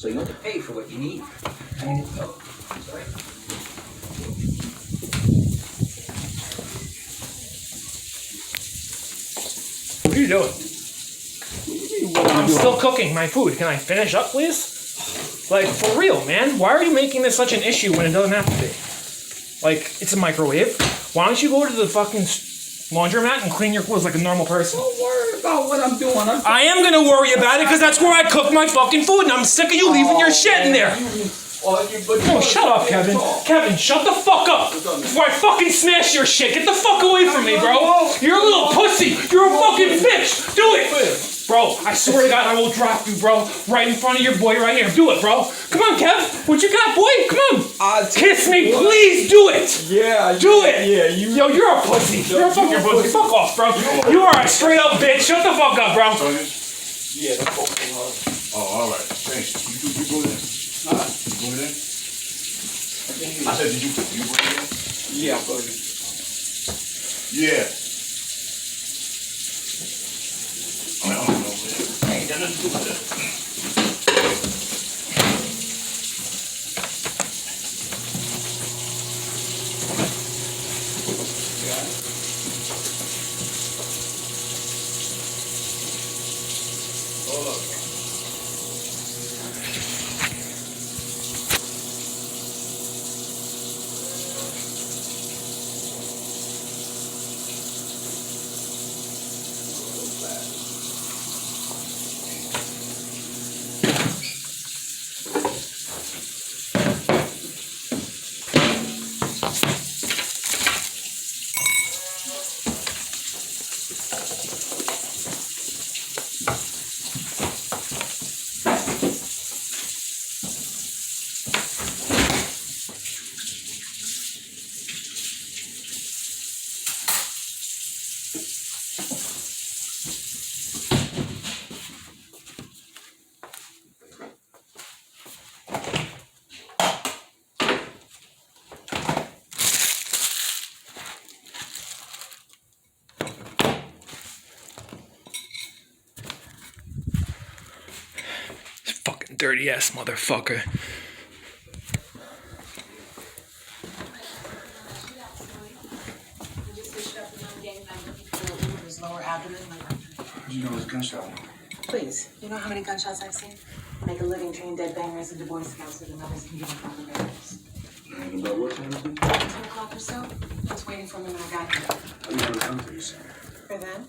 So you have to pay for what you need. Sorry. What are you doing? I'm still cooking my food. Can I finish up, please? Like, for real, man. Why are you making this such an issue when it doesn't have to be? Like, it's a microwave. Why don't you go to the fucking laundromat and clean your clothes like a normal person? Don't worry about what I'm doing. I am gonna worry about it because that's where I cook my fucking food, and I'm sick of you leaving your shit in there. No, shut up, Kevin. Kevin, shut the fuck up before I fucking smash your shit. Get the fuck away from me, bro. You're a little pussy. You're a fucking bitch. Do it. Bro, I swear to God, I will drop you, bro. Right in front of your boy right here. Do it, bro. Come on, Kev. What you got, boy? Come on. Kiss me, please. Do it. Yeah. Do it. Yeah, Yo, you're a pussy. You're a fucking pussy. Fuck off, bro. You are a straight up bitch. Shut the fuck up, bro. Yeah, the fuck. Oh, all right. Thanks. You go there. Huh? You go there? I said, did you go there? Yeah, I'm going. Yeah. I don't know, man. I ain't got nothing to do with that. Hold up. Fucking dirty ass motherfucker. You know it's gunshot. Please, you know how many gunshots I've seen? Make a living train dead bangers into Boy Scouts so the mothers can give them proper burials. And about what time is it? 10 o'clock or so? I was waiting for him when I got here. I never come to you, sir. For them?